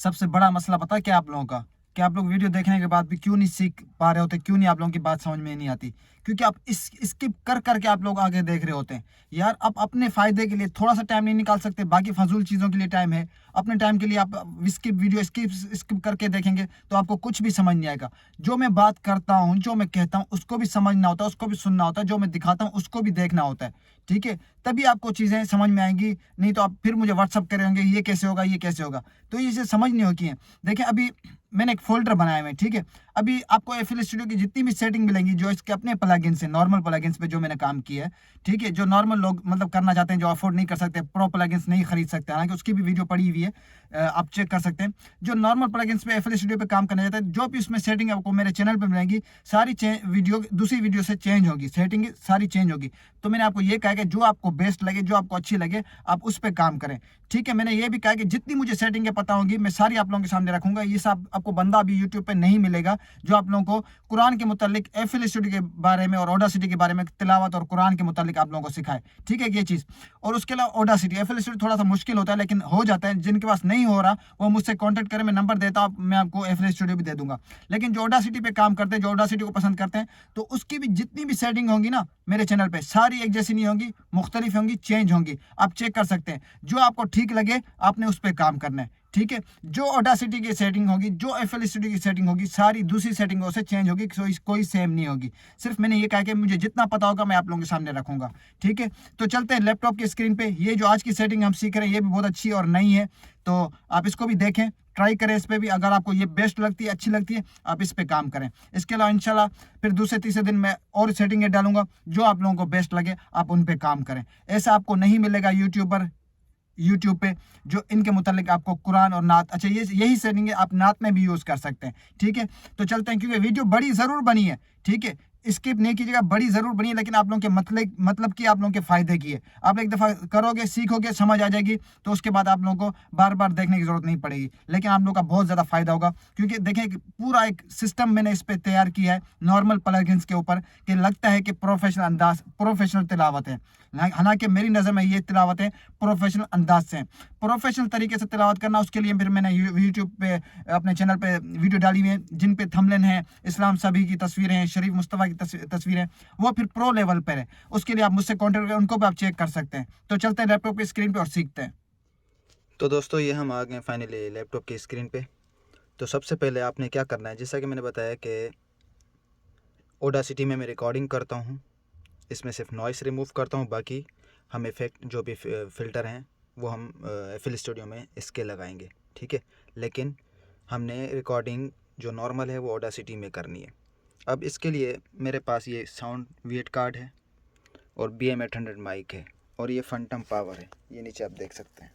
सबसे बड़ा मसला पता है क्या आप लोगों का, कि आप लोग वीडियो देखने के बाद भी क्यों नहीं सीख पा रहे होते, क्यों नहीं आप लोगों की बात समझ में नहीं आती, क्योंकि आप इस स्किप कर करके आप लोग आगे देख रहे होते हैं। यार आप अपने फायदे के लिए थोड़ा सा टाइम नहीं निकाल सकते? बाकी फजूल चीज़ों के लिए टाइम है, अपने टाइम के लिए आप स्किप वीडियो स्किप स्किप करके देखेंगे तो आपको कुछ भी समझ नहीं आएगा। जो मैं बात करता हूँ, जो मैं कहता हूँ, उसको भी समझना होता है, उसको भी सुनना होता है, जो मैं दिखाता हूँ उसको भी देखना होता है। ठीक है, तभी आपको चीज़ें समझ में आएंगी, नहीं तो आप फिर मुझे व्हाट्सअप करेंगे ये कैसे होगा, ये कैसे होगा, तो ये चीज़ें समझ नहीं होती हैं। देखिए अभी मैंने एक फ़ोल्डर बनाया हुआ है, ठीक है? अभी आपको एफएल स्टूडियो की जितनी भी सेटिंग मिलेंगी, जो इसके अपने प्लगइन्स हैं, नॉर्मल प्लगइन्स पे जो मैंने काम किया है, ठीक है? जो नॉर्मल लोग मतलब करना चाहते हैं, जो अफ़ोर्ड नहीं कर सकते, प्रो प्लगइन्स नहीं खरीद सकते, हालाँकि उसकी भी वीडियो पड़ी हुई है, आप चेक कर सकते हैं। जो नॉर्मल प्लगइन्स पे एफएल स्टूडियो पे काम करना चाहते हैं, जो भी उसमें सेटिंग आपको मेरे चैनल पे मिलेंगी, सारी वीडियो दूसरी वीडियो से चेंज होगी, सेटिंग सारी चेंज होगी। तो मैंने आपको ये कहा कि जो आपको बेस्ट लगे, जो आपको अच्छी लगे, आप उस पे काम करें। ठीक है, मैंने ये भी कहा कि जितनी मुझे सेटिंगें पता होंगी मैं सारी आप लोगों के सामने रखूंगा। ये सब आपको बंदा अभी यूट्यूब पे नहीं मिलेगा जो आप लोगों को कुरान के मुतालिक एफएल स्टूडियो के बारे में और ऑडासिटी के बारे में तिलावत और कुरान के मुतालिक आप लोगों को सिखाए। ठीक है, ये चीज़। और उसके अलावा ऑडासिटी एफएल स्टूडियो थोड़ा सा मुश्किल होता है, लेकिन हो जाता है। जिनके पास नहीं हो रहा वो मुझसे कॉन्टैक्ट करें, मैं नंबर देता हूँ, मैं आपको एफएल स्टूडियो भी दे दूंगा। लेकिन जो ऑडासिटी पे काम करते हैं, जो ऑडासिटी को पसंद करते हैं, तो उसकी भी जितनी भी सेटिंग होंगी ना मेरे चैनल पे, सारी एक जैसी नहीं होंगी, मुख्तलिफ होंगी, चेंज होंगी। आप चेक कर सकते हैं, जो आपको ठीक लगे आपने उस पर काम करना है। ठीक है, जो ऑडासिटी की सेटिंग होगी, जो एफएल स्टूडियो की सेटिंग होगी, सारी दूसरी सेटिंगों से चेंज होगी, कोई सेम नहीं होगी। सिर्फ मैंने ये कहा कि मुझे जितना पता होगा मैं आप लोगों के सामने रखूंगा। ठीक है, तो चलते हैं लैपटॉप की स्क्रीन पे। ये जो आज की सेटिंग हम सीख रहे हैं ये भी बहुत अच्छी और नई है, तो आप इसको भी देखें, ट्राई करें इस पे भी। अगर आपको ये बेस्ट लगती है, अच्छी लगती है, आप इस पे काम करें। इसके अलावा इंशाल्लाह फिर दूसरे तीसरे दिन मैं और सेटिंगें डालूंगा, जो आप लोगों को बेस्ट लगे आप उन पे काम करें। ऐसा आपको नहीं मिलेगा यूट्यूब पे जो इनके मुतालिक आपको कुरान और नात, अच्छा ये यही सेटिंग है आप नात में भी यूज़ कर सकते हैं। ठीक है, तो चलते हैं, क्योंकि वीडियो बड़ी ज़रूर बनी है। ठीक है, स्किप नहीं कीजिएगा, बड़ी ज़रूर बनी है, लेकिन आप लोगों के मतलब की, आप लोगों के फ़ायदे की है। आप एक दफ़ा करोगे, सीखोगे, समझ आ जाएगी, तो उसके बाद आप लोगों को बार बार देखने की ज़रूरत नहीं पड़ेगी, लेकिन आप लोगों का बहुत ज़्यादा फ़ायदा होगा। क्योंकि देखें कि पूरा एक सिस्टम मैंने इस पर तैयार किया है नॉर्मल प्लगइन्स के ऊपर, कि लगता है कि प्रोफेशनल तिलावत है। हालांकि मेरी नज़र में ये तिलावत है प्रोफेशनल अंदाज से, प्रोफेशनल तरीके से तिलावत करना। उसके लिए फिर मैंने यूट्यूब पे अपने चैनल पे वीडियो डाली हुई है, जिन पे थंबनेल हैं, इस्लाम सभी की तस्वीरें हैं, शरीफ मुस्तफ़ा की तस्वीरें, वो फिर प्रो लेवल पर है। उसके लिए आप मुझसे कॉन्टेक्ट करें, उनको भी आप चेक कर सकते हैं। तो चलते हैं लैपटॉप की स्क्रीन पर और सीखते हैं। तो दोस्तों ये हम आ गए फाइनली लैपटॉप की स्क्रीन पे। तो सबसे पहले आपने क्या करना है, जैसा कि मैंने बताया कि ऑडासिटी में मैं रिकॉर्डिंग करता हूँ, इसमें सिर्फ नॉइस रिमूव करता हूँ, बाकी हम इफ़ेक्ट जो भी फ़िल्टर हैं वो हम एफएल स्टूडियो में इसके लगाएंगे। ठीक है, लेकिन हमने रिकॉर्डिंग जो नॉर्मल है वो ऑडासिटी में करनी है। अब इसके लिए मेरे पास ये साउंड वीट कार्ड है और BM800 माइक है और ये फंटम पावर है, ये नीचे आप देख सकते हैं।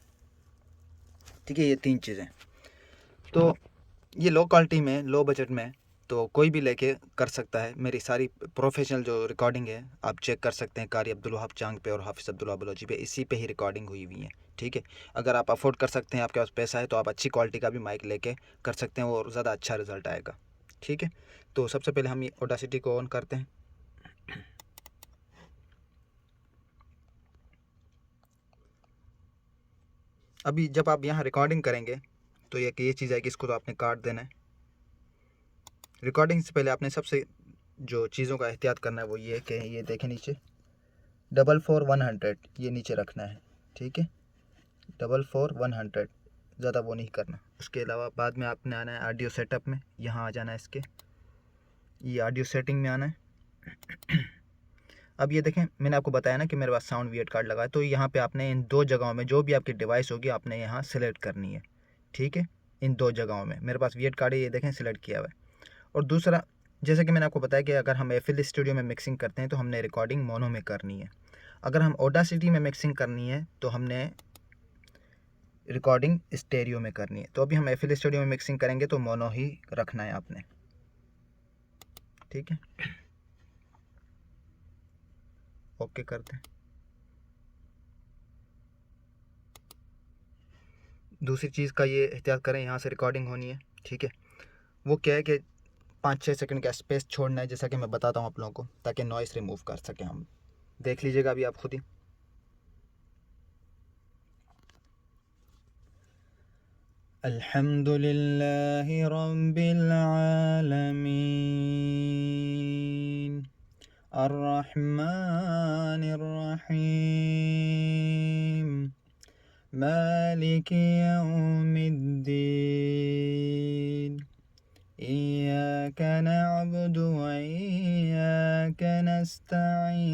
ठीक है, ये 3 चीज़ें। तो ये लो क्वालिटी में, लो बजट में, तो कोई भी लेके कर सकता है। मेरी सारी प्रोफेशनल जो रिकॉर्डिंग है आप चेक कर सकते हैं, कारी अब्दुल वहाब चांग पे और हाफिज़ अब्दुल वहाब बलोची पे, इसी पे ही रिकॉर्डिंग हुई हुई है। ठीक है, अगर आप अफोर्ड कर सकते हैं, आपके पास पैसा है, तो आप अच्छी क्वालिटी का भी माइक लेके कर सकते हैं और ज़्यादा अच्छा रिजल्ट आएगा। ठीक है, तो सबसे पहले हम ये ऑडासिटी को ऑन करते हैं। अभी जब आप यहाँ रिकॉर्डिंग करेंगे तो ये चीज़ है कि इसको तो आपने काट देना है। रिकॉर्डिंग से पहले आपने सबसे जो चीज़ों का एहतियात करना है वो ये है कि ये देखें नीचे 44100 ये नीचे रखना है। ठीक है, 44100, ज़्यादा वो नहीं करना। उसके अलावा बाद में आपने आना है ऑडियो सेटअप में, यहाँ आ जाना है इसके, ये ऑडियो सेटिंग में आना है। अब ये देखें, मैंने आपको बताया ना कि मेरे पास साउंड वीएट कार्ड लगा है, तो यहाँ पे आपने इन 2 जगहों में जो भी आपकी डिवाइस होगी आपने यहाँ सेलेक्ट करनी है। ठीक है, इन 2 जगहों में मेरे पास वीएट कार्ड है, ये देखें सिलेक्ट किया हुआ है। और दूसरा, जैसे कि मैंने आपको बताया कि अगर हम एफएल स्टूडियो में मिक्सिंग करते हैं तो हमने रिकॉर्डिंग मोनो में करनी है। अगर हम ऑडासिटी में मिक्सिंग करनी है तो हमने रिकॉर्डिंग स्टेरियो में करनी है। तो अभी हम एफएल स्टूडियो में मिक्सिंग करेंगे तो मोनो ही रखना है आपने। ठीक है, ओके करते हैं। दूसरी चीज़ का ये एहतियात करें, यहाँ से रिकॉर्डिंग होनी है। ठीक है, वो क्या है कि 5-6 सेकंड का स्पेस छोड़ना है, जैसा कि मैं बताता हूँ आप लोगों को, ताकि नॉइस रिमूव कर सकें हम। देख लीजिएगा अभी आप खुद ही। अल्हम्दुलिल्लाहि रब्बिल आलमीन अर्रहमानिर रहीम मालिकि यौमिद्दीन इय्याका नअबुदु व इय्याका नस्तईन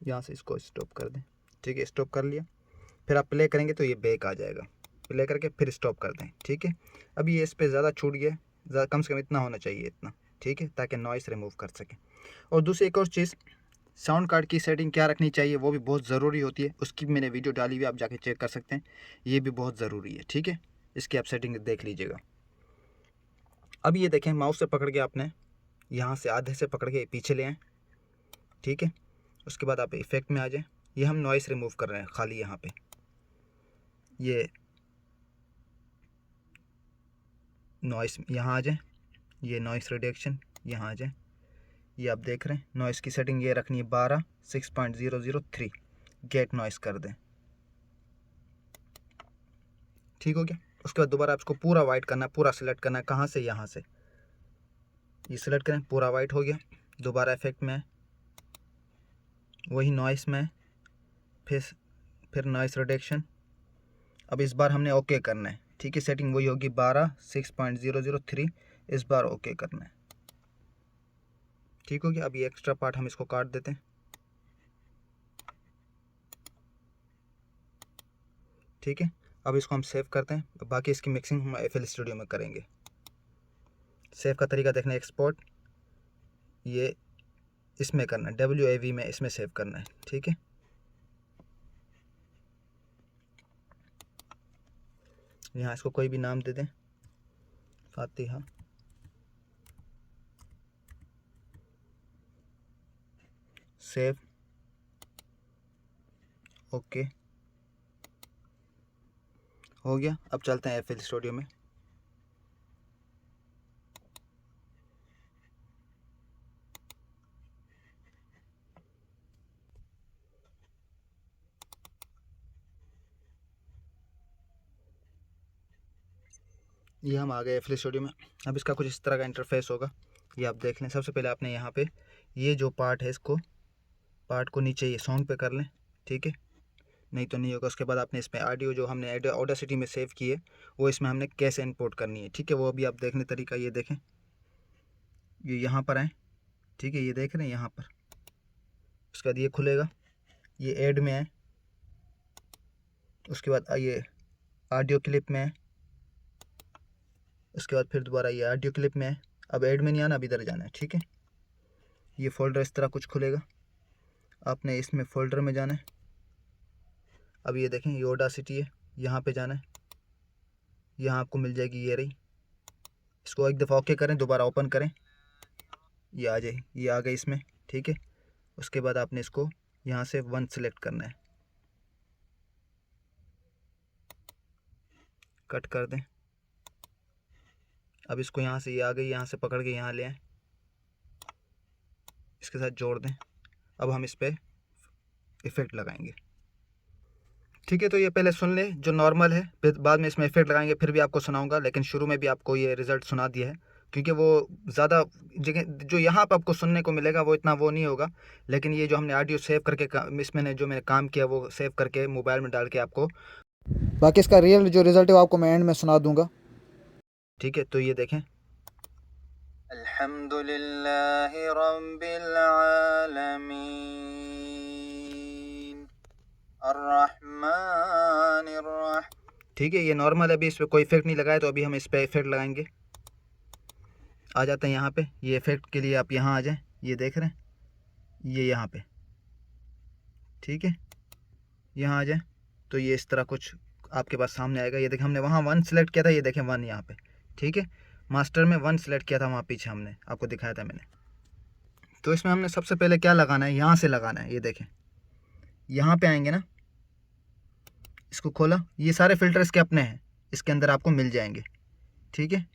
यहाँ से इसको स्टॉप कर दें। ठीक है, स्टॉप कर लिया। फिर आप प्ले करेंगे तो ये बैक आ जाएगा। प्ले करके फिर स्टॉप कर दें। ठीक है, अभी ये इस पर ज़्यादा छूट गया, कम से कम इतना होना चाहिए, इतना। ठीक है, ताकि नॉइस रिमूव कर सकें। और दूसरी एक और चीज़, साउंड कार्ड की सेटिंग क्या रखनी चाहिए वो भी बहुत ज़रूरी होती है। उसकी भी मैंने वीडियो डाली हुई, आप जाके चेक कर सकते हैं। ये भी बहुत ज़रूरी है। ठीक है, इसकी आप सेटिंग देख लीजिएगा। अब ये देखें, माउस से पकड़ के आपने यहाँ से आधे से पकड़ के पीछे ले आएँ। ठीक है, उसके बाद आप इफ़ेक्ट में आ जाएँ। ये हम नॉइस रिमूव कर रहे हैं खाली यहाँ पे। ये नॉइस यहाँ आ जाए, ये नॉइस रिडक्शन यहाँ आ जाए। ये आप देख रहे हैं, नॉइस की सेटिंग ये रखनी है 12 6.003 गेट नॉइस कर दें। ठीक हो गया। उसके बाद दोबारा आपको पूरा वाइट करना है, पूरा सिलेक्ट करना है। कहाँ से? यहाँ से ये सिलेक्ट करें, पूरा वाइट हो गया। दोबारा इफेक्ट में, वही नॉइस में, फिर नॉइस रिडक्शन। अब इस बार हमने ओके करना है। ठीक है, सेटिंग वही होगी 12 6.003, इस बार ओके करना है। ठीक हो गया। अब ये एक्स्ट्रा पार्ट हम इसको काट देते हैं। ठीक है, अब इसको हम सेव करते हैं। बाकी इसकी मिक्सिंग हम FL स्टूडियो में करेंगे। सेव का तरीका देखना है, एक्सपोर्ट ये इसमें करना है, WAV में इसमें सेव करना है। ठीक है, यहाँ इसको कोई भी नाम दे दें, फातिहा। सेव, ओके, हो गया। अब चलते हैं FL स्टूडियो में। ये हम आ गए FL स्टूडियो में। अब इसका कुछ इस तरह का इंटरफेस होगा, ये आप देख लें। सबसे पहले आपने यहाँ पे ये जो पार्ट है, इसको पार्ट को नीचे ये सॉन्ग पे कर लें। ठीक है, नहीं तो नहीं होगा। उसके बाद आपने इसमें ऑडियो जो हमने ऑडासिटी में सेव की है, वो इसमें हमने कैसे इंपोर्ट करनी है। ठीक है, वो अभी आप देखने तरीका ये देखें। ये यहाँ पर आए, ठीक है, ये देख रहे हैं यहाँ पर। उसके बाद ये खुलेगा, ये ऐड में है। उसके बाद ये ऑडियो क्लिप में है। उसके बाद फिर दोबारा ये ऑडियो क्लिप में है। अब ऐड में नहीं आना, अब इधर जाना है। ठीक है, ये फ़ोल्डर इस तरह कुछ खुलेगा, आपने इसमें फ़ोल्डर में जाना है। अब ये देखें, ये ऑडासिटी है, यहाँ पे जाना है। यहाँ आपको मिल जाएगी ये रही। इसको एक दफ़ा ओके करें, दोबारा ओपन करें, ये आ जाए, ये आ गई इसमें। ठीक है, उसके बाद आपने इसको यहाँ से 1 सेलेक्ट करना है, कट कर दें। अब इसको यहाँ से, ये आ गई, यहाँ से पकड़ के यहाँ ले आएँ, इसके साथ जोड़ दें। अब हम इस पर इफ़ेक्ट लगाएंगे। ठीक है, तो ये पहले सुन लें जो नॉर्मल है, फिर बाद में इसमें इफेक्ट लगाएंगे, फिर भी आपको सुनाऊंगा। लेकिन शुरू में भी आपको ये रिज़ल्ट सुना दिया है, क्योंकि वो ज़्यादा जगह जो यहाँ पर आपको सुनने को मिलेगा वो इतना वो नहीं होगा। लेकिन ये जो हमने ऑडियो सेव करके इसमें जो मैंने काम किया, वो सेव करके मोबाइल में डाल के आपको, बाकी इसका रियल जो रिजल्ट है वो आपको मैं एंड में सुना दूंगा। ठीक है, तो ये देखें, अल्हम्दुलिल्लाहि रब्बिल आलमीन अर्रहमानिर रहीम। ठीक है, ये नॉर्मल है, अभी इस पर कोई इफेक्ट नहीं लगाया, तो अभी हम इस पर इफेक्ट लगाएंगे। आ जाते हैं यहाँ पे। ये इफेक्ट के लिए आप यहाँ आ जाएं, ये देख रहे हैं, ये यहाँ पे। ठीक है, यहाँ आ जाएं तो ये इस तरह कुछ आपके पास सामने आएगा। ये देखें, हमने वहाँ 1 सेलेक्ट किया था, ये देखें 1 यहाँ पे। ठीक है, मास्टर में 1 सेलेक्ट किया था, वहाँ पीछे हमने आपको दिखाया था मैंने। तो इसमें हमने सबसे पहले क्या लगाना है, यहाँ से लगाना है। ये देखें, यहाँ पे आएंगे ना, इसको खोला, ये सारे फ़िल्टर इसके अपने हैं, इसके अंदर आपको मिल जाएंगे, ठीक है।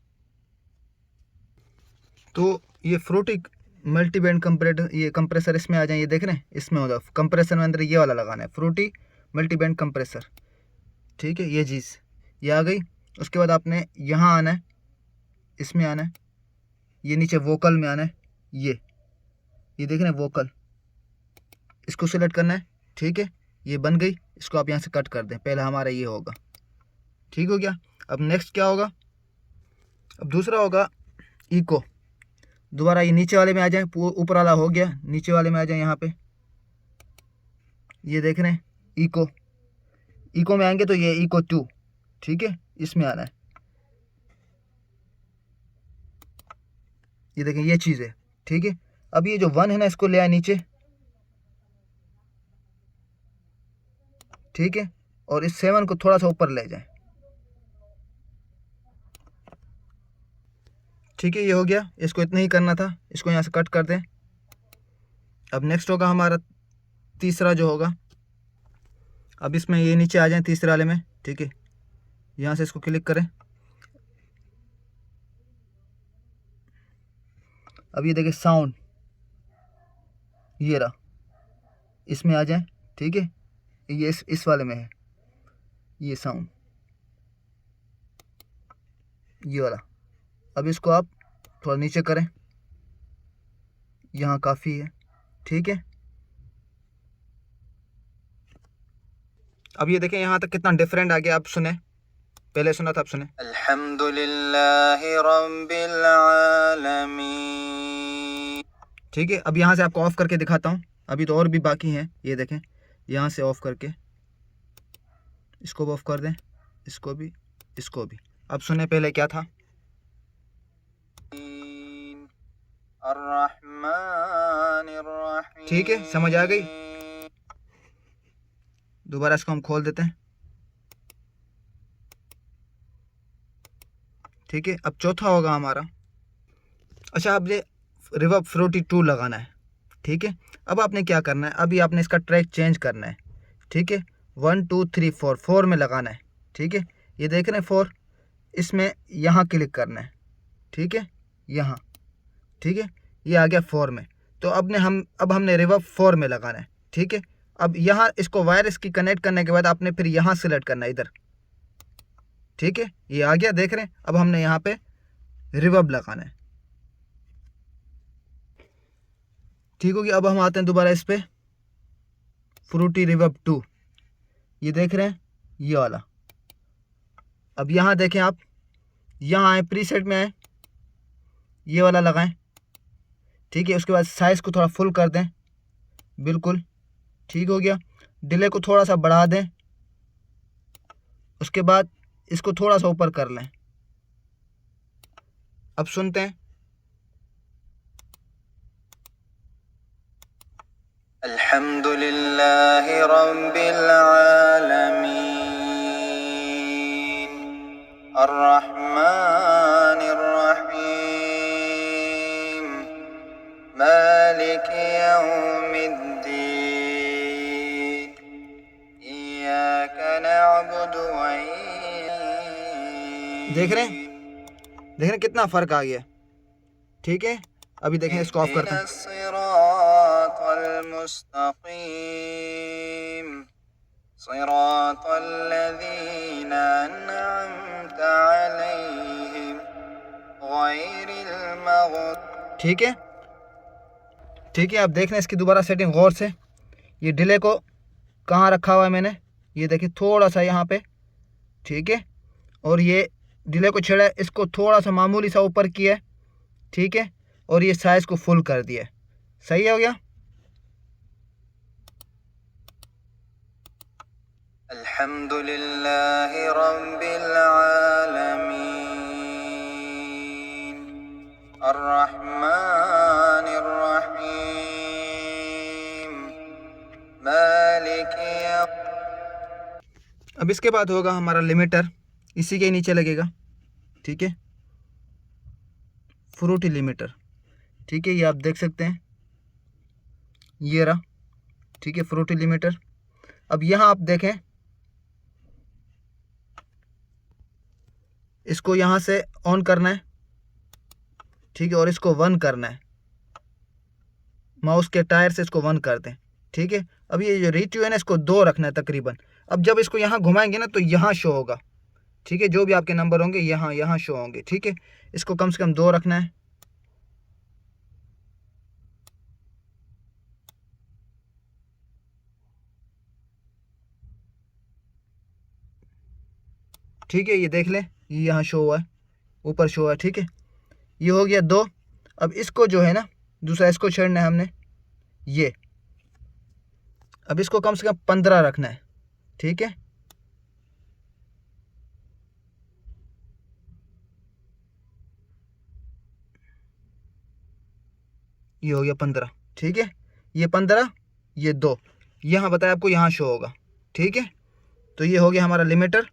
तो ये फ्रूटी मल्टी बैंड ये कंप्रेसर इसमें आ जाए, ये देख रहे हैं, इसमें होगा कंप्रेसर में अंदर ये वाला लगाना है, फ्रूटी मल्टी बैंड कंप्रेसर, ठीक है। ये चीज़ ये आ गई। उसके बाद आपने यहाँ आना है, इसमें आना है, ये नीचे वोकल में आना है, ये देख रहे हैं वोकल, इसको सिलेक्ट करना है, ठीक है। ये बन गई, इसको आप यहाँ से कट कर दें, पहले हमारा ये होगा, ठीक हो गया। अब नेक्स्ट क्या होगा, अब दूसरा होगा इको। दोबारा ये नीचे वाले में आ जाए, ऊपर वाला हो गया, नीचे वाले में आ जाए, यहाँ पे ये देख रहे हैं इको में आएंगे तो ये इको 2, ठीक है, इसमें आना है। ये देखें, ये चीज़ है, ठीक है। अब ये जो 1 है ना, इसको ले आए नीचे, ठीक है, और इस 7 को थोड़ा सा ऊपर ले जाए, ठीक है। ये हो गया, इसको इतना ही करना था, इसको यहाँ से कट कर दें। अब नेक्स्ट होगा हमारा तीसरा जो होगा, अब इसमें ये नीचे आ जाए तीसरे वाले में, ठीक है। यहाँ से इसको क्लिक करें, अब ये देखिए साउंड, ये रहा, इसमें आ जाए, ठीक है। ये इस वाले में है, ये साउंड, ये वाला। अब इसको आप थोड़ा नीचे करें, यहाँ काफ़ी है, ठीक है। अब ये देखें यहाँ तक कितना डिफरेंट आ गया। अब सुने, पहले सुना था, अब सुने। अल्हम्दुलिल्लाहि रब्बिल आलमीन, ठीक है। अब यहाँ से आपको ऑफ करके दिखाता हूँ, अभी तो और भी बाकी हैं। ये देखें, यहाँ से ऑफ करके इसको भी ऑफ कर दें, इसको भी, इसको भी। अब सुने पहले क्या था, ठीक है, समझ आ गई। दोबारा इसको हम खोल देते हैं, ठीक है। अब चौथा होगा हमारा, अच्छा, अब ये रिवर्ब फ्रूटी 2 लगाना है, ठीक है। अब आपने क्या करना है, अभी आपने इसका ट्रैक चेंज करना है, ठीक है। 1 2 3 4 में लगाना है, ठीक है। ये देख रहे हैं 4, इसमें यहाँ क्लिक करना है, ठीक है, यहाँ, ठीक है। ये आ गया 4 में। तो अब हमने रिवर्ब 4 में लगाना है, ठीक है। अब यहाँ इसको वायर इसकी कनेक्ट करने के बाद आपने फिर यहाँ सेलेक्ट करना है, इधर, ठीक है। ये आ गया, देख रहे हैं। अब हमने यहाँ पे रिवर्ब लगाना है, ठीक हो गया। अब हम आते हैं दोबारा इस पे, फ्रूटी रिवर्ब 2, ये देख रहे हैं, ये वाला। अब यहाँ देखें आप, यहाँ आए, प्रीसेट में आए, ये वाला लगाएं, ठीक है। उसके बाद साइज़ को थोड़ा फुल कर दें, बिल्कुल, ठीक हो गया। डिले को थोड़ा सा बढ़ा दें, उसके बाद इसको थोड़ा सा ऊपर कर लें। अब सुनते हैं, अल्हम्दुलिल्लाहि रब्बिल आलमीन अर्रहमानिर रहीम मालिकि यौमिद्दीन इय्याका नअबुदु व देख रहे हैं कितना फ़र्क आ गया, ठीक है। अभी देखें, इसको ऑफ करते हैं। ठीक है, ठीक है। अब देख रहे हैं इसकी दोबारा सेटिंग गौर से, ये डिले को कहाँ रखा हुआ है मैंने, ये देखिए थोड़ा सा यहाँ पे, ठीक है। और ये डिले को छेड़ा, इसको थोड़ा सा मामूली सा ऊपर किया, ठीक है। और ये साइज़ को फुल कर दिया, सही हो गया। अल्हम्दुलिल्लाहि रब्बिल आलमीन अर्रहमानिर रहीम मालिकि। अब इसके बाद होगा हमारा लिमिटर, इसी के नीचे लगेगा, ठीक है। फ्रूटी लिमिटर, ठीक है, ये आप देख सकते हैं, ये रहा, ठीक है, फ्रूटी लिमिटर। अब यहाँ आप देखें, इसको यहाँ से ऑन करना है, ठीक है, और इसको 1 करना है, माउस के टायर से इसको 1 कर दें, ठीक है। अब ये जो रेटियो है ना, इसको 2 रखना है तकरीबन। अब जब इसको यहाँ घुमाएंगे ना तो यहाँ शो होगा, ठीक है, जो भी आपके नंबर होंगे यहाँ यहाँ शो होंगे, ठीक है। इसको कम से कम 2 रखना है, ठीक है, ये देख लें, ये यहाँ शो हुआ है, ऊपर शो हुआ है, ठीक है, ये हो गया 2। अब इसको जो है ना, दूसरा इसको छेड़ना है हमने, ये, अब इसको कम से कम 15 रखना है, ठीक है। ये हो गया 15, ठीक है, ये 15, ये 2, यहाँ बताया आपको, यहाँ शो होगा, ठीक है। तो ये हो गया हमारा लिमिटर।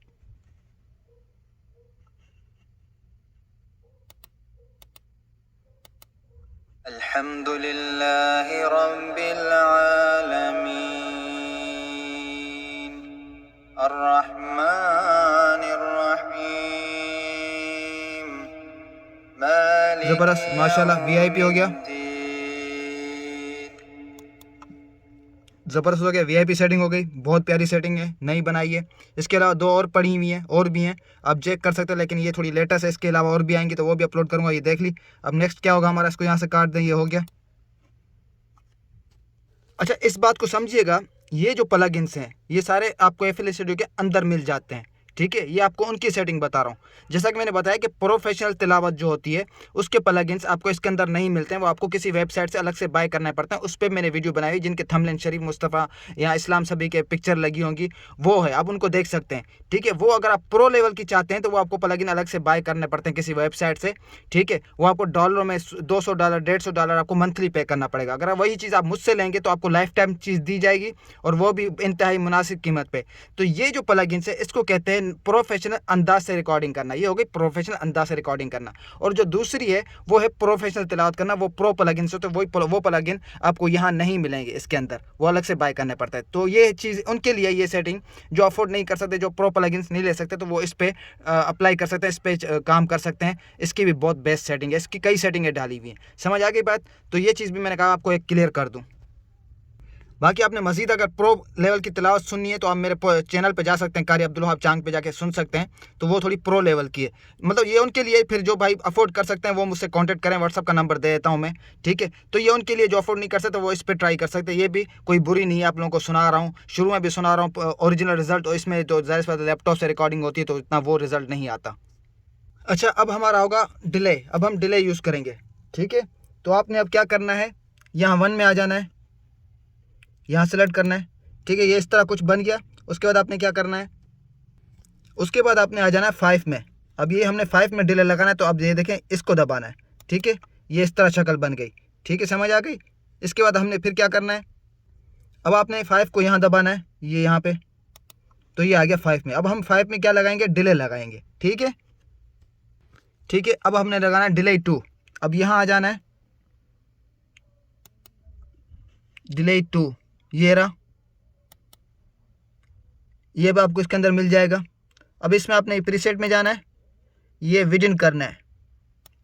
अल्हम्दुलिल्लाहि रब्बिल आलमीन अर्रहमानिर रहीम मालिक जबरदस्त, माशाल्लाह, वीआईपी हो गया, ज़बरदस्त हो गया, वीआईपी सेटिंग हो गई, बहुत प्यारी सेटिंग है, नई बनाई है। इसके अलावा 2 और पड़ी हुई हैं, और भी हैं, आप चेक कर सकते हो, लेकिन ये थोड़ी लेटेस्ट है, इसके अलावा और भी आएंगी तो वो भी अपलोड करूँगा। ये देख ली। अब नेक्स्ट क्या होगा हमारा, इसको यहाँ से काट दें, ये हो गया। अच्छा, इस बात को समझिएगा, ये जो प्लगइन्स हैं ये सारे आपको एफएल स्टूडियो के अंदर मिल जाते हैं, ठीक है। ये आपको उनकी सेटिंग बता रहा हूँ। जैसा कि मैंने बताया कि प्रोफेशनल तिलावत जो होती है उसके प्लगइन्स आपको इसके अंदर नहीं मिलते हैं, वो आपको किसी वेबसाइट से अलग से बाय करना पड़ता है। उस पर मैंने वीडियो बनाई हुई, जिनके थंबनेल शरीफ मुस्तफ़ा या इस्लाम सभी के पिक्चर लगी होंगी, वो है, आप उनको देख सकते हैं, ठीक है। वो अगर आप प्रो लेवल की चाहते हैं तो वो आपको प्लगइन अलग से बाय करने पड़ते हैं किसी वेबसाइट से, ठीक है। वो आपको डॉलरों में $200 $150 आपको मंथली पे करना पड़ेगा। अगर वही चीज़ आप मुझसे लेंगे तो आपको लाइफ टाइम चीज़ दी जाएगी, और वो भी इंतहाई मुनासिब कीमत पे। तो ये जो प्लगइन्स है इसको कहते हैं प्रोफेशनल अंदाज से रिकॉर्डिंग करना। ये हो गई प्रोफेशनल अंदाज से रिकॉर्डिंग करना। और जो दूसरी है वो है प्रोफेशनल तिलावत करना, वो प्रो प्लगइन से, तो वो प्लगइन आपको यहाँ नहीं मिलेंगे, इसके अंदर वो अलग से बाय करने पड़ता है। तो ये चीज़ उनके लिए, ये सेटिंग जो अफोर्ड नहीं कर सकते, जो प्रो प्लगइन्स नहीं ले सकते, तो वो इस पर अप्लाई कर सकते हैं, इस पर काम कर सकते हैं। इसकी भी बहुत बेस्ट सेटिंग है, इसकी कई सेटिंगें डाली हुई हैं। समझ आ गई बात? तो ये चीज़ भी मैंने कहा आपको एक क्लियर कर दूँ। बाकी आपने मजीद अगर प्रो लेवल की तिलावत सुननी है तो आप मेरे चैनल पे जा सकते हैं, कारी अब्दुल वहाब चांग पे जाके सुन सकते हैं। तो वो थोड़ी प्रो लेवल की है, मतलब ये उनके लिए, फिर जो भाई अफोर्ड कर सकते हैं वो मुझसे कांटेक्ट करें, व्हाट्सअप का नंबर दे देता हूँ मैं, ठीक है। तो ये उनके लिए, जो अफोर्ड नहीं कर सकते वो इस पर ट्राई कर सकते हैं। ये भी कोई बुरी नहीं है, आप लोगों को सुना रहा हूँ, शुरू में भी सुना रहा हूँ ओरिजिनल रिजल्ट। और इसमें तो ज़ाहिर सी बात है लैपटॉप से रिकॉर्डिंग होती है तो इतना वो रिजल्ट नहीं आता। अच्छा, अब हमारा होगा डिले। अब हम डिले यूज़ करेंगे, ठीक है। तो आपने अब क्या करना है, यहाँ 1 में आ जाना है, यहाँ सेलेक्ट करना है, ठीक है। ये इस तरह कुछ बन गया। उसके बाद आपने क्या करना है, उसके बाद आपने आ जाना है 5 में। अब ये हमने 5 में डिले लगाना है, तो अब ये देखें, इसको दबाना है, ठीक है। ये इस तरह शक्ल बन गई, ठीक है, समझ आ गई। इसके बाद हमने फिर क्या करना है, अब आपने 5 को यहाँ दबाना है, ये यहाँ पे, तो ये आ गया 5 में। अब हम 5 में क्या लगाएंगे, डिले लगाएंगे, ठीक है, ठीक है। अब हमने लगाना है डिले 2। अब यहाँ आ जाना है, डिले 2, ये रहा, ये भी आपको इसके अंदर मिल जाएगा। अब इसमें आपने प्रीसेट में जाना है, ये विदिन करना है,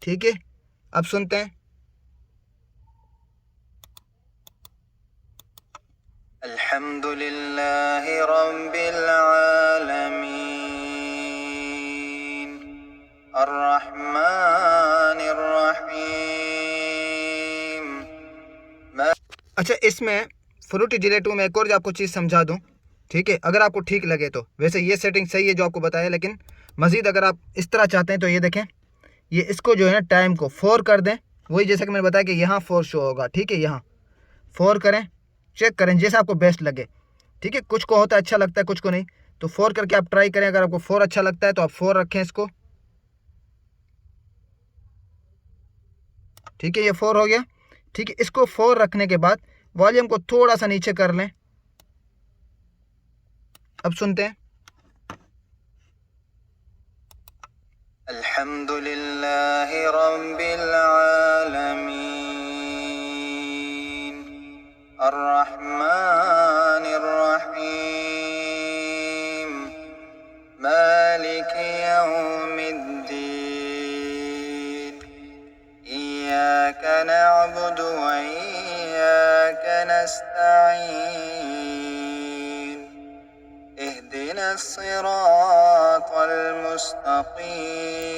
ठीक है। अब सुनते हैं। अल्हम्दुलिल्लाहि रब्बिल आलमीन अर्रहमानिर रहीम। अच्छा, इसमें फ्रूटी डिले 2 में एक और आपको चीज़ समझा दूँ, ठीक है, अगर आपको ठीक लगे तो। वैसे ये सेटिंग सही है जो आपको बताया, लेकिन मज़ीद अगर आप इस तरह चाहते हैं तो ये देखें, ये इसको जो है ना टाइम को 4 कर दें। वही जैसा कि मैंने बताया कि यहाँ 4 शो होगा, ठीक है, यहाँ 4 करें, चेक करें जैसा आपको बेस्ट लगे, ठीक है। कुछ को होता है अच्छा लगता है, कुछ को नहीं, तो 4 करके आप ट्राई करें। अगर आपको 4 अच्छा लगता है तो आप 4 रखें इसको, ठीक है। ये 4 हो गया, ठीक है। इसको 4 रखने के बाद वॉल्यूम को थोड़ा सा नीचे कर लें। अब सुनते हैं। अल्हम्दुलिल्लाहि रब्बिल अर्रहमानिर रहीम मालिकि यौमिद्दीन इय्याका नअबुदु व इय्याका नस्तईन इहदिनस सिरातल मुस्तकीम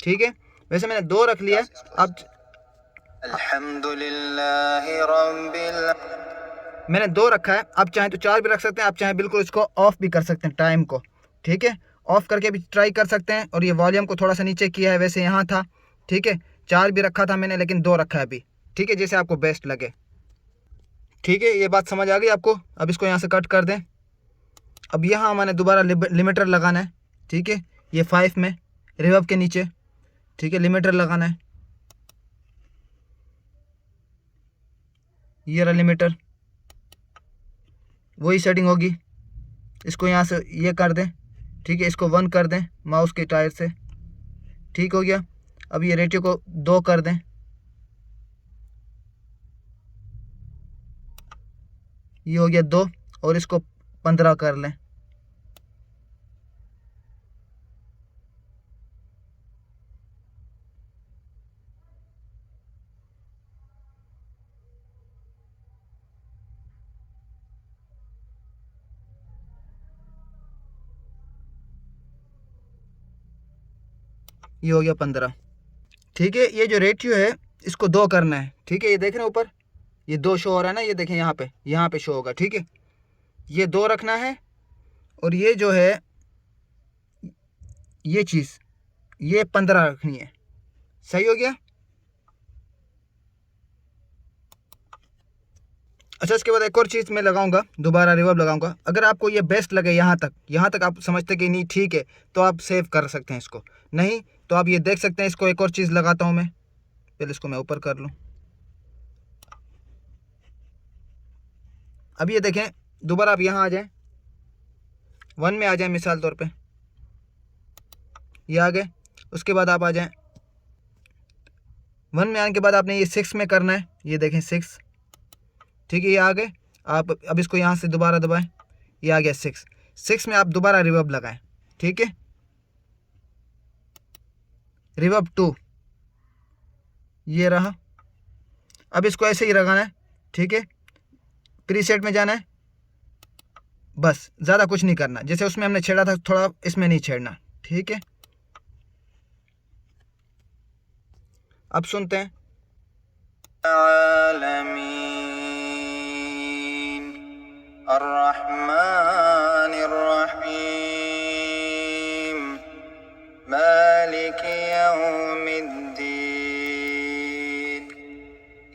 ठीक है, वैसे मैंने 2 रख लिया। अब अल्हम्दुलिल्लाह रब्बिल मैंने 2 रखा है। आप चाहें तो 4 भी रख सकते हैं, आप चाहें बिल्कुल इसको ऑफ भी कर सकते हैं टाइम को। ठीक है, ऑफ करके भी ट्राई कर सकते हैं। और ये वॉल्यूम को थोड़ा सा नीचे किया है, वैसे यहाँ था। ठीक है, 4 भी रखा था मैंने, लेकिन 2 रखा है अभी। ठीक है, जैसे आपको बेस्ट लगे। ठीक है, ये बात समझ आ गई आपको। अब इसको यहाँ से कट कर दें। अब यहाँ मैंने दोबारा लिमिटर लगाना है। ठीक है, ये 5 में रिवर्ब के नीचे। ठीक है, लिमिटर लगाना है। ये रहा लिमिटर, वही सेटिंग होगी। इसको यहाँ से ये कर दें। ठीक है, इसको 1 कर दें माउस के टायर से। ठीक हो गया। अब ये रेटियो को 2 कर दें। ये हो गया 2 और इसको 15 कर लें। ये हो गया 15। ठीक है, ये जो रेटियो है इसको 2 करना है। ठीक है, ये देख रहे हैं ऊपर ये 2 शो हो रहा है ना, ये देखें यहाँ पे शो होगा। ठीक है, ये 2 रखना है। और ये जो है ये चीज़ ये 15 रखनी है। सही हो गया। अच्छा, इसके बाद एक और चीज़ मैं लगाऊंगा, दोबारा रिवर्ब लगाऊंगा। अगर आपको ये बेस्ट लगे यहाँ तक आप समझते कि नहीं ठीक है, तो आप सेव कर सकते हैं इसको। नहीं तो आप ये देख सकते हैं। इसको एक और चीज़ लगाता हूँ मैं। पहले इसको मैं ऊपर कर लूँ। अब ये देखें, दोबारा आप यहाँ आ जाएं, 1 में आ जाएं मिसाल तौर पे। ये आ गए। उसके बाद आप आ जाएं 1 में आने के बाद आपने ये 6 में करना है। ये देखें 6। ठीक है, ये आ गए। आप अब इसको यहाँ से दोबारा दबाएं। ये आ गया 6 में आप दोबारा रिवर्ब लगाएं। ठीक है, रिवर्ब 2 ये रहा। अब इसको ऐसे ही लगाना है। ठीक है, प्रीसेट में जाना है, बस ज़्यादा कुछ नहीं करना। जैसे उसमें हमने छेड़ा था थोड़ा, इसमें नहीं छेड़ना। ठीक है, अब सुनते हैं। अर्रहमानिर रहीम मालिकि यौमिद्दीन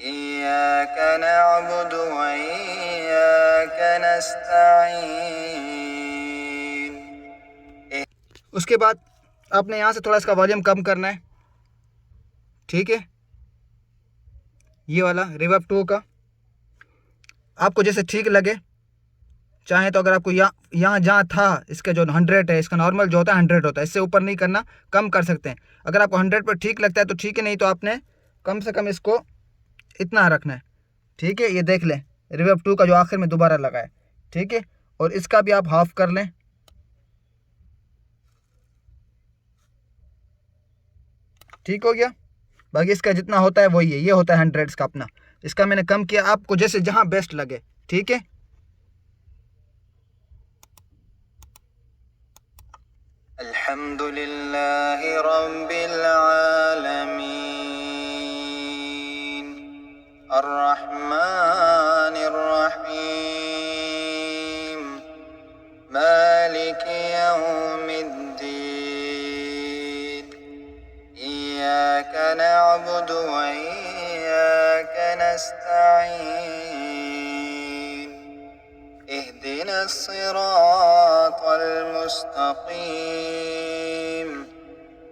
इय्याका नअबुदु व इय्याका नस्तईन। उसके बाद आपने यहाँ से थोड़ा इसका वॉल्यूम कम करना है। ठीक है, ये वाला रिवर्ब 2 का आपको जैसे ठीक लगे। चाहे तो अगर आपको यहाँ जहाँ था इसका जो 100 है, इसका नॉर्मल जो होता है 100 होता है, इससे ऊपर नहीं करना, कम कर सकते हैं। अगर आपको 100 पर ठीक लगता है तो ठीक है, नहीं तो आपने कम से कम इसको इतना रखना है। ठीक है, ये देख लें रिवर्ब 2 का जो आखिर में दोबारा लगा है। ठीक है, और इसका भी आप हाफ कर लें। ठीक हो गया। बाकी इसका जितना होता है वही है, ये होता है 100 का अपना। इसका मैंने कम किया, आपको जैसे जहाँ बेस्ट लगे। ठीक है, अल्हम्दुलिल्लाहि रब्बिल आलमीन अर्रहमानिर रहीम मालिकि यौमिद्दीन इय्याका नअबुदु व इय्याका नस्तईन इहदिनस सिरातल मुस्तकीम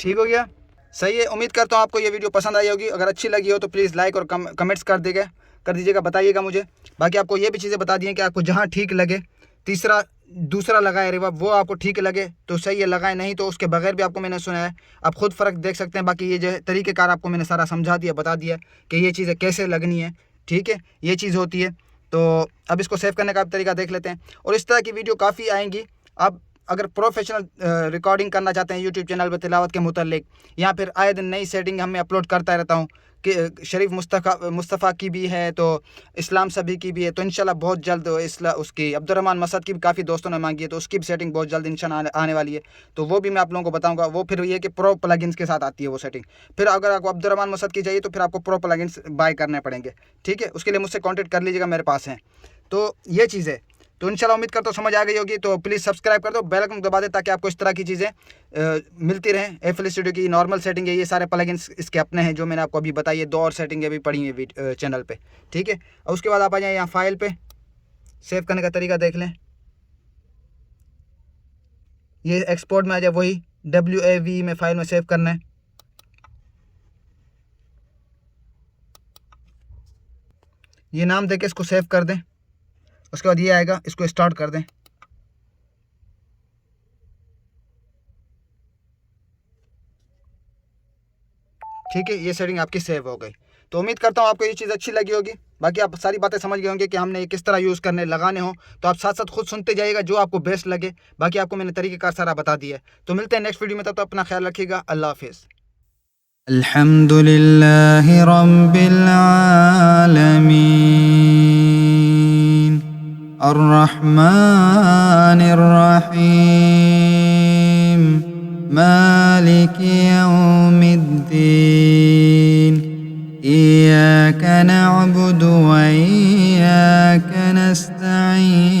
ठीक हो गया? सही है। उम्मीद करता हूँ आपको ये वीडियो पसंद आई होगी। अगर अच्छी लगी हो तो प्लीज़ लाइक और कमेंट्स कर दीजिएगा, बताइएगा मुझे। बाकी आपको ये भी चीज़ें बता दी हैं कि आपको जहाँ ठीक लगे, दूसरा लगाए रिवर्ब, वो आपको ठीक लगे तो सही है, लगाए, नहीं तो उसके बगैर भी आपको मैंने सुना है, आप खुद फ़र्क देख सकते हैं। बाकी ये जो है तरीक़ेकार आपको मैंने सारा समझा दिया, बता दिया कि ये चीज़ें कैसे लगनी है। ठीक है, ये चीज़ होती है। तो अब इसको सेव करने का तरीका देख लेते हैं। और इस तरह की वीडियो काफ़ी आएंगी। आप अगर प्रोफेशनल रिकॉर्डिंग करना चाहते हैं यूट्यूब चैनल पर तिलावत के मुतल्लिक, या फिर आए दिन नई सेटिंग हमें अपलोड करता रहता हूँ कि शरीफ मुस्तफ़ा की भी है, तो इस्लाम सभी की भी है। तो इंशाल्लाह बहुत जल्द उसकी अब्दुर्रहमान मसद की भी काफ़ी दोस्तों ने मांगी है, तो उसकी भी सेटिंग बहुत जल्द इंशाल्लाह आने वाली है। तो वो भी मैं आप लोगों को बताऊंगा। वो फिर ये कि प्रो प्लगइन्स के साथ आती है वो सेटिंग। फिर अगर आपको अब्दुर्रहमान मसद की चाहिए तो फिर आपको प्रो प्लगइन्स बाय करने पड़ेंगे। ठीक है, उसके लिए मुझसे कॉन्टेक्ट कर लीजिएगा, मेरे पास हैं। तो ये चीज़ है। तो इंशाल्लाह उम्मीद करता हूँ समझ आ गई होगी। तो प्लीज़ सब्सक्राइब कर दो, बेल आइकन दबा दे, ताकि आपको इस तरह की चीज़ें मिलती रहें। FL स्टूडियो की नॉर्मल सेटिंग है, ये सारे प्लगइन्स इसके अपने हैं जो मैंने आपको अभी बताई है। 2 और सेटिंगें भी पड़ी हैं चैनल पे। ठीक है, और उसके बाद आप आ जाएँ यहाँ फाइल पे, सेव करने का तरीका देख लें। ये एक्सपोर्ट में आ जाए, वही WAV में फ़ाइल में सेव करना है। ये नाम देके इसको सेव कर दें। उसके बाद ये आएगा, इसको स्टार्ट कर दें। ठीक है, ये सेटिंग आपकी सेव हो गई। तो उम्मीद करता हूँ आपको ये चीज़ अच्छी लगी होगी। बाकी आप सारी बातें समझ गए होंगे कि हमने ये किस तरह यूज़ करने लगाने हो। तो आप साथ साथ खुद सुनते जाइएगा जो आपको बेस्ट लगे। बाकी आपको मैंने तरीक़ेकार सारा बता दिया है। तो मिलते हैं नेक्स्ट वीडियो में, तब तक अपना ख्याल रखिएगा। अल्लाह हाफ़िज़। अल्हम्दुलिल्लाहि रब्बिल आलमीन अर्रहमानिर रहीम मालिकि यौमिद्दीन इय्याका नअबुदु व इय्याका नस्तईन